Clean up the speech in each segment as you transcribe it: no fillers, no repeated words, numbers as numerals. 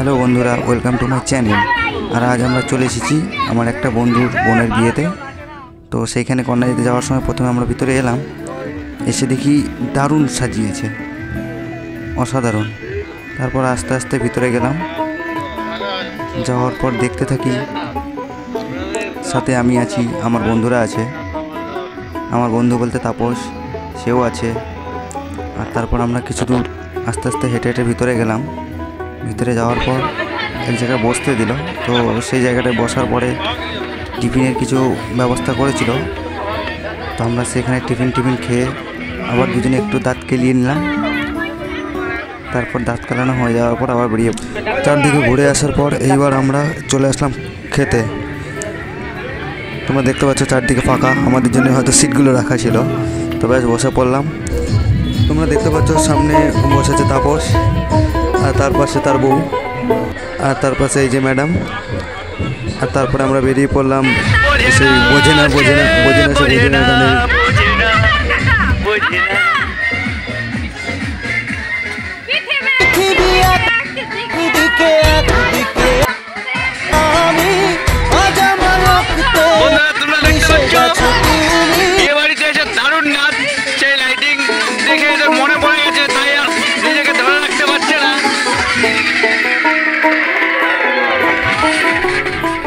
Hello বন্ধুরা, welcome to my channel. আর আজ আমরা চলে এসেছি আমার একটা বন্ধুর বোনের বিয়েতে। তো সেইখানে কন্যা দিতে যাওয়ার সময় প্রথমে আমরা ভিতরে এলাম, এসে দেখি দারুণ সাজিয়েছে, অসাধারণ। তারপর আস্তে আস্তে ভিতরে গেলাম, যাওয়ার পর দেখতে থাকি, সাথে আমি আছি, আমার বন্ধুরা আছে, আমার বন্ধু বলতে তাপস, সেও আছে। আর তারপর আমরা কিছু দূর আস্তে আস্তে হেঁটে হেঁটে ভিতরে গেলাম। ভিতরে যাওয়ার পর এক জায়গায় বসতে দিল, তো সেই জায়গাটায় বসার পরে টিফিনের কিছু ব্যবস্থা করেছিল। তো আমরা সেখানে টিফিন খেয়ে আবার দুজনে একটু দাঁত কেলিয়ে নিলাম। তারপর দাঁত কালানো হয়ে যাওয়ার পর আবার বেরিয়ে চারদিকে ঘুরে আসার পর এইবার আমরা চলে আসলাম খেতে। তোমরা দেখতে পাচ্ছ চারদিকে ফাঁকা, আমাদের জন্য হয়তো সিটগুলো রাখা ছিল। তো ব্যাস বসে পড়লাম। তোমরা দেখতে পাচ্ছ সামনে বসেছে তাপস, আর তার পাশে তার বউ, আর তার পাশে এই যে ম্যাডাম। আর তারপরে আমরা বেরিয়ে পড়লাম সেই বোঝে না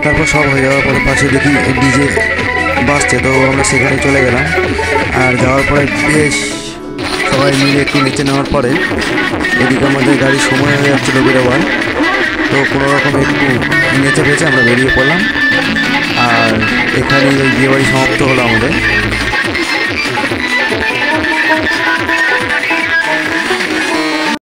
তারপর সব হয়ে যাওয়ার পরে পাশে দেখি ডিজে বাজছে, তো আমরা সেখানে চলে গেলাম। আর যাওয়ার পরে বেশ সবাই মিলে একটু নিচে নেওয়ার পরে এদিকে আমাদের গাড়ির সময় হয়ে যাচ্ছিলো বেরোবার, তো কোনো রকম একটু নেচে ফেঁচে আমরা বেরিয়ে পড়লাম। আর এখানেই ওই বিয়েবাড়ি সমাপ্ত হলো।